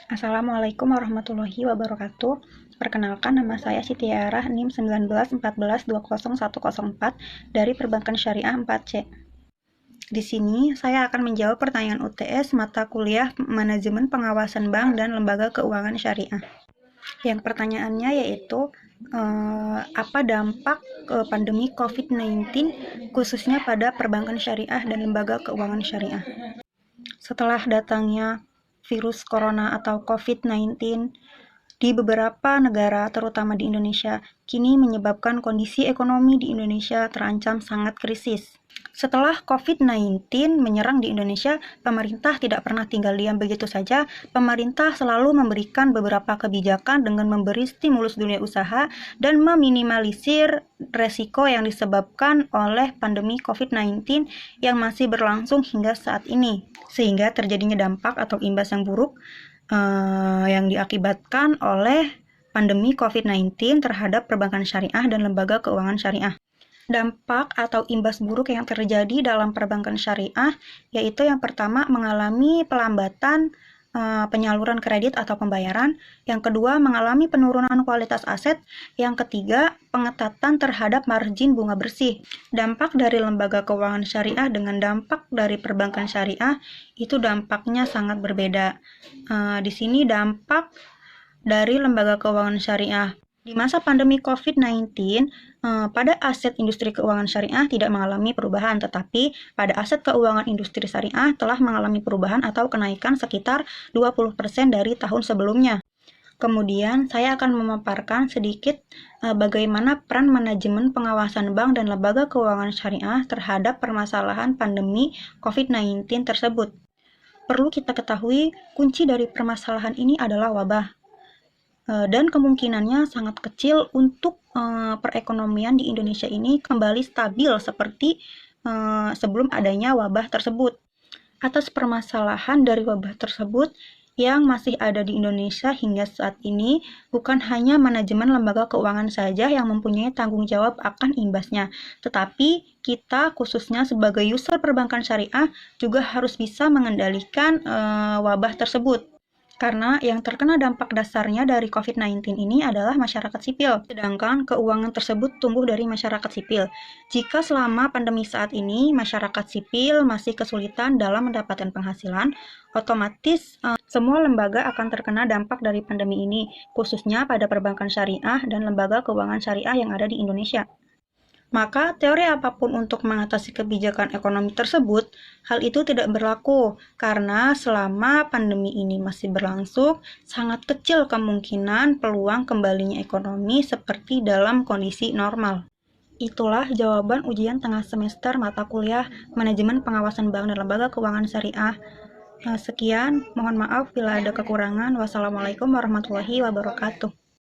Assalamualaikum warahmatullahi wabarakatuh. Perkenalkan, nama saya Siti Tiara, NIM 1914201004 dari Perbankan Syariah 4C. Di sini saya akan menjawab pertanyaan UTS mata kuliah Manajemen Pengawasan Bank dan Lembaga Keuangan Syariah. Yang pertanyaannya yaitu apa dampak pandemi COVID-19 khususnya pada perbankan syariah dan lembaga keuangan syariah. Setelah datangnya virus corona atau COVID-19 di beberapa negara, terutama di Indonesia, kini menyebabkan kondisi ekonomi di Indonesia terancam sangat krisis. Setelah COVID-19 menyerang di Indonesia, pemerintah tidak pernah tinggal diam begitu saja. Pemerintah selalu memberikan beberapa kebijakan dengan memberi stimulus dunia usaha dan meminimalisir resiko yang disebabkan oleh pandemi COVID-19 yang masih berlangsung hingga saat ini, sehingga terjadinya dampak atau imbas yang buruk yang diakibatkan oleh pandemi COVID-19 terhadap perbankan syariah dan lembaga keuangan syariah. Dampak atau imbas buruk yang terjadi dalam perbankan syariah yaitu yang pertama mengalami pelambatan penyaluran kredit atau pembayaran, yang kedua mengalami penurunan kualitas aset, yang ketiga pengetatan terhadap margin bunga bersih. Dampak dari lembaga keuangan syariah dengan dampak dari perbankan syariah itu dampaknya sangat berbeda. Di sini dampak dari lembaga keuangan syariah di masa pandemi COVID-19, pada aset industri keuangan syariah tidak mengalami perubahan, tetapi pada aset keuangan industri syariah telah mengalami perubahan atau kenaikan sekitar 20% dari tahun sebelumnya. Kemudian, saya akan memaparkan sedikit bagaimana peran manajemen pengawasan bank dan lembaga keuangan syariah terhadap permasalahan pandemi COVID-19 tersebut. Perlu kita ketahui, kunci dari permasalahan ini adalah wabah. Dan kemungkinannya sangat kecil untuk perekonomian di Indonesia ini kembali stabil seperti sebelum adanya wabah tersebut. Atas permasalahan dari wabah tersebut yang masih ada di Indonesia hingga saat ini, bukan hanya manajemen lembaga keuangan saja yang mempunyai tanggung jawab akan imbasnya, tetapi kita khususnya sebagai user perbankan syariah juga harus bisa mengendalikan wabah tersebut. Karena yang terkena dampak dasarnya dari COVID-19 ini adalah masyarakat sipil, sedangkan keuangan tersebut tumbuh dari masyarakat sipil. Jika selama pandemi saat ini masyarakat sipil masih kesulitan dalam mendapatkan penghasilan, otomatis semua lembaga akan terkena dampak dari pandemi ini, khususnya pada perbankan syariah dan lembaga keuangan syariah yang ada di Indonesia. Maka teori apapun untuk mengatasi kebijakan ekonomi tersebut, hal itu tidak berlaku karena selama pandemi ini masih berlangsung, sangat kecil kemungkinan peluang kembalinya ekonomi seperti dalam kondisi normal. Itulah jawaban ujian tengah semester mata kuliah Manajemen Pengawasan Bank dan Lembaga Keuangan Syariah. Sekian, mohon maaf bila ada kekurangan. Wassalamualaikum warahmatullahi wabarakatuh.